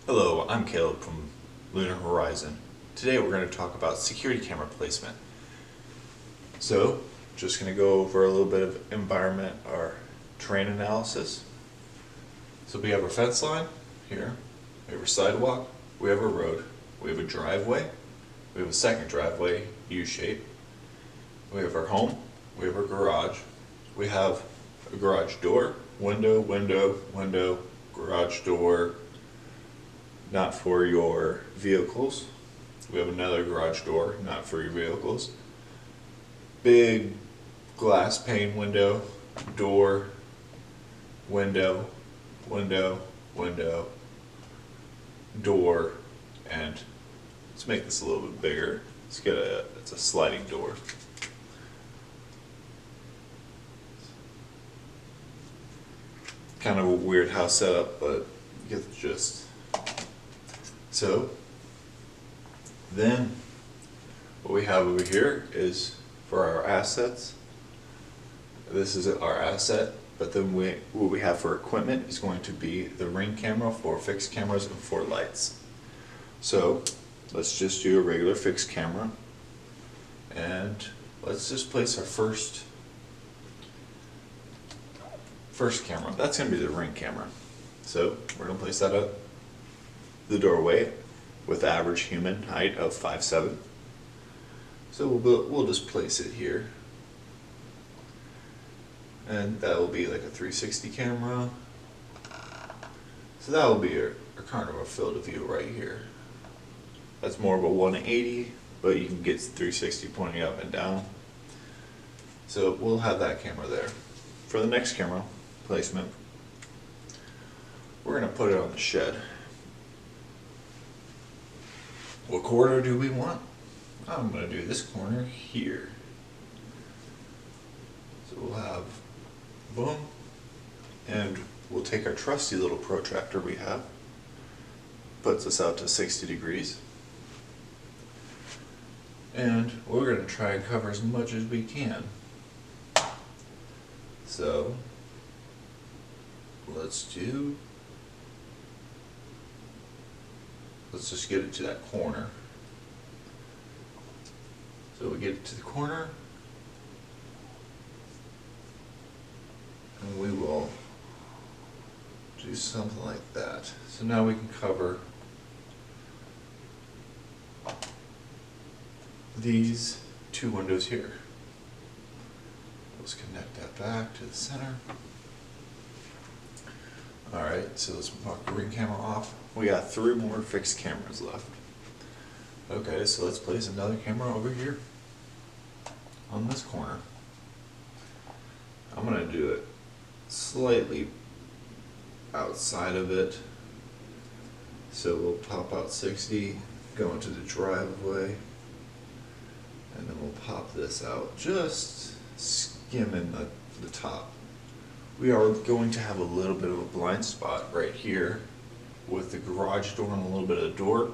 Hello, I'm Caleb from Lunar Horizon. Today we're going to talk about security camera placement. So, just going to go over a little bit of environment or terrain analysis. So we have our fence line here, we have our sidewalk, we have a road, we have a driveway, we have a second driveway, U-shape, we have our home, we have our garage, we have a garage door, window, window, window, garage door, not for your vehicles. We have another garage door, not for your vehicles. Big glass pane window, door, window, window, window, door, and let's make this a little bit bigger. It's a sliding door. Kind of a weird house setup, but you get the gist. So, then what we have over here is for our assets. This is our asset, but then what we have for equipment is going to be the ring camera for fixed cameras and for lights. So, let's just do a regular fixed camera, and let's just place our first camera. That's going to be the ring camera. So, we're going to place that up the doorway with average human height of 5'7". So we'll just place it here, and that will be like a 360 camera. So that will be our kind of a field of view right here. That's more of a 180, but you can get 360 pointing up and down. So we'll have that camera there. For the next camera placement, we're going to put it on the shed. What corner do we want? I'm going to do this corner here. So we'll have boom, and we'll take our trusty little protractor we have, puts us out to 60 degrees, and we're going to try and cover as much as we can. So let's just get it to that corner. So we get it to the corner, and we will do something like that. So now we can cover these two windows here. Let's connect that back to the center. Alright, so let's mark the ring camera off. We got 3 more fixed cameras left. Okay, so let's place another camera over here on this corner. I'm going to do it slightly outside of it. So we'll pop out 60, go into the driveway, and then we'll pop this out, just skimming the top. We are going to have a little bit of a blind spot right here with the garage door and a little bit of the door,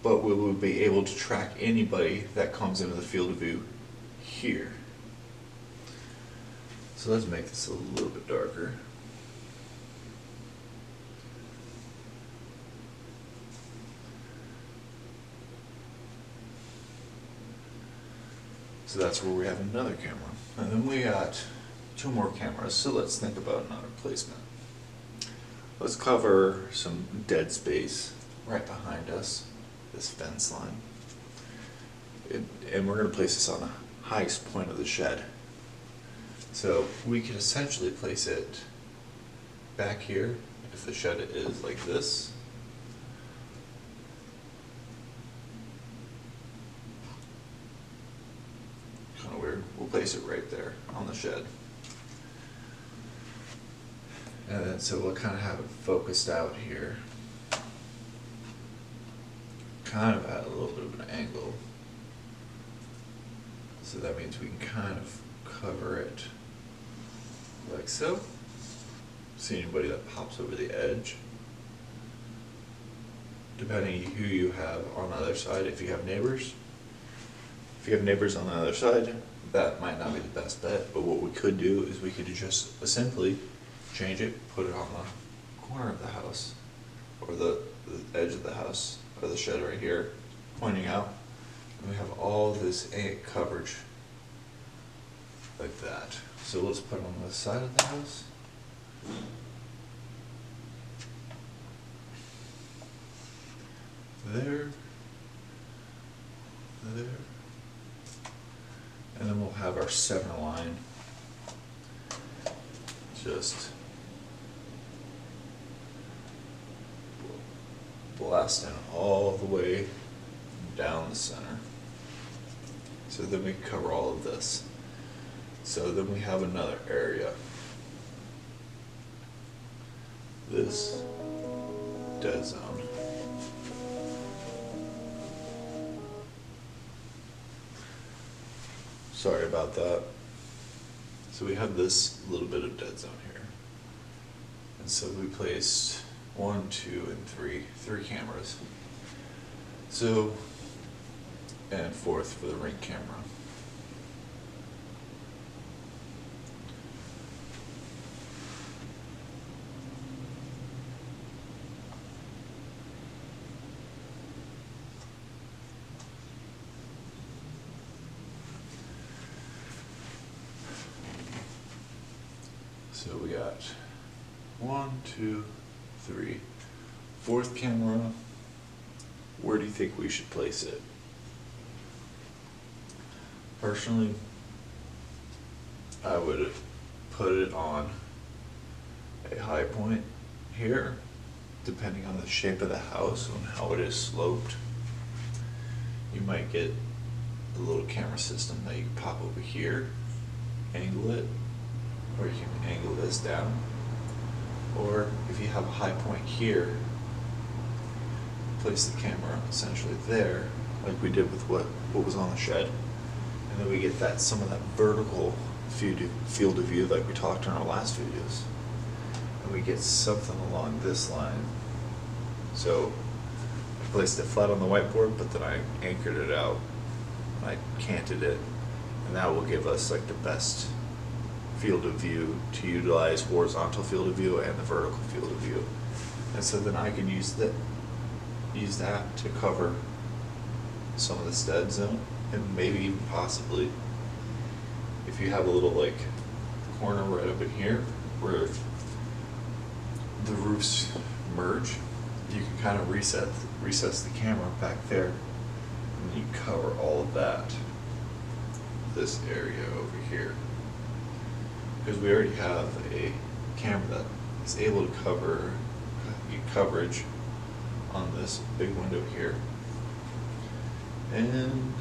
but we will be able to track anybody that comes into the field of view here. So let's make this a little bit darker. So that's where we have another camera. And then we got 2 more cameras, so let's think about another placement. Let's cover some dead space right behind us, this fence line. And we're going to place this on the highest point of the shed. So we can essentially place it back here if the shed is like this. Kind of weird. We'll place it right there on the shed. And then so we'll kind of have it focused out here. Kind of at a little bit of an angle. So that means we can kind of cover it like so. See anybody that pops over the edge. Depending who you have on the other side, if you have neighbors. If you have neighbors on the other side, that might not be the best bet, but what we could do is we could just simply change it, put it on the corner of the house, or the edge of the house, or the shed right here, pointing out. And we have all this coverage like that. So let's put it on the side of the house. There. And then we'll have our center line just blasting all the way down the center. So then we cover all of this. So then we have another area. This dead zone. Sorry about that. So we have this little bit of dead zone here. And so we placed 1, 2, and 3 cameras. So, and 4th for the ring camera. So we got 1, 2, 3, 4th camera. Where do you think we should place it? Personally, I would put it on a high point here, depending on the shape of the house and how it is sloped. You might get a little camera system that you can pop over here, angle it, or you can angle this down. Or if you have a high point here, place the camera essentially there, like we did with what was on the shed. And then we get that some of that vertical field of view like we talked in our last videos. And we get something along this line. So I placed it flat on the whiteboard, but then I anchored it out. I canted it, and that will give us like the best field of view to utilize horizontal field of view and the vertical field of view. And so then I can use that to cover some of this dead zone, and maybe even possibly if you have a little like corner right up in here where the roofs merge, you can kind of recess the camera back there, and you cover all of that, this area over here. Because we already have a camera that is able to cover coverage on this big window here, and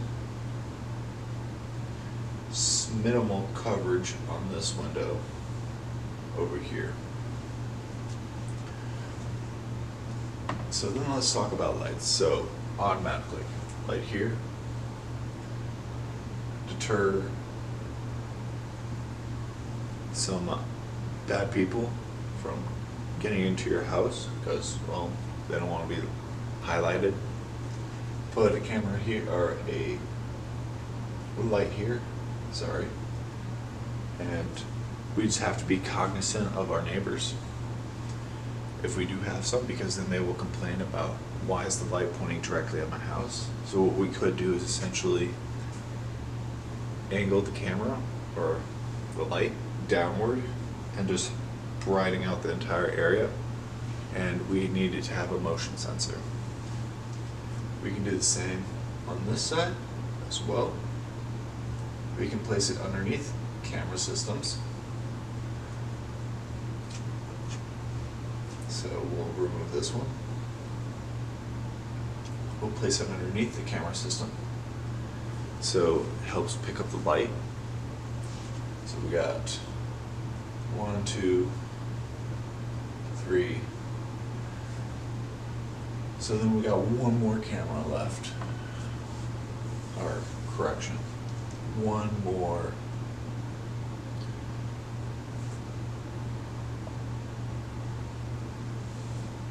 minimal coverage on this window over here. So then let's talk about lights. So automatically, light here, deter some bad people from getting into your house because, well, they don't want to be highlighted. Put a camera here, or a light here, sorry. And we just have to be cognizant of our neighbors, if we do have some, because then they will complain about why is the light pointing directly at my house. So what we could do is essentially angle the camera or the light downward and just brighting out the entire area, and we needed to have a motion sensor. We can do the same on this side as well. We can place it underneath camera systems. So we'll remove this one. We'll place it underneath the camera system, so it helps pick up the light. So we got 1, 2, 3. So then we got one more camera left. Or correction, one more.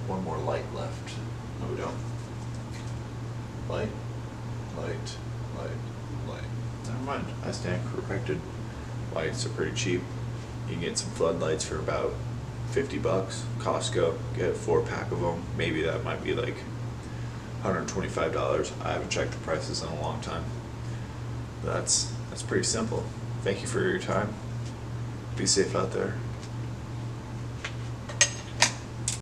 One more light left. No, we don't. Light, light, light, light. Never mind, I stand corrected. Lights are pretty cheap. You can get some floodlights for about $50. Costco, get a 4-pack of them. Maybe that might be like $125. I haven't checked the prices in a long time. That's pretty simple. Thank you for your time. Be safe out there.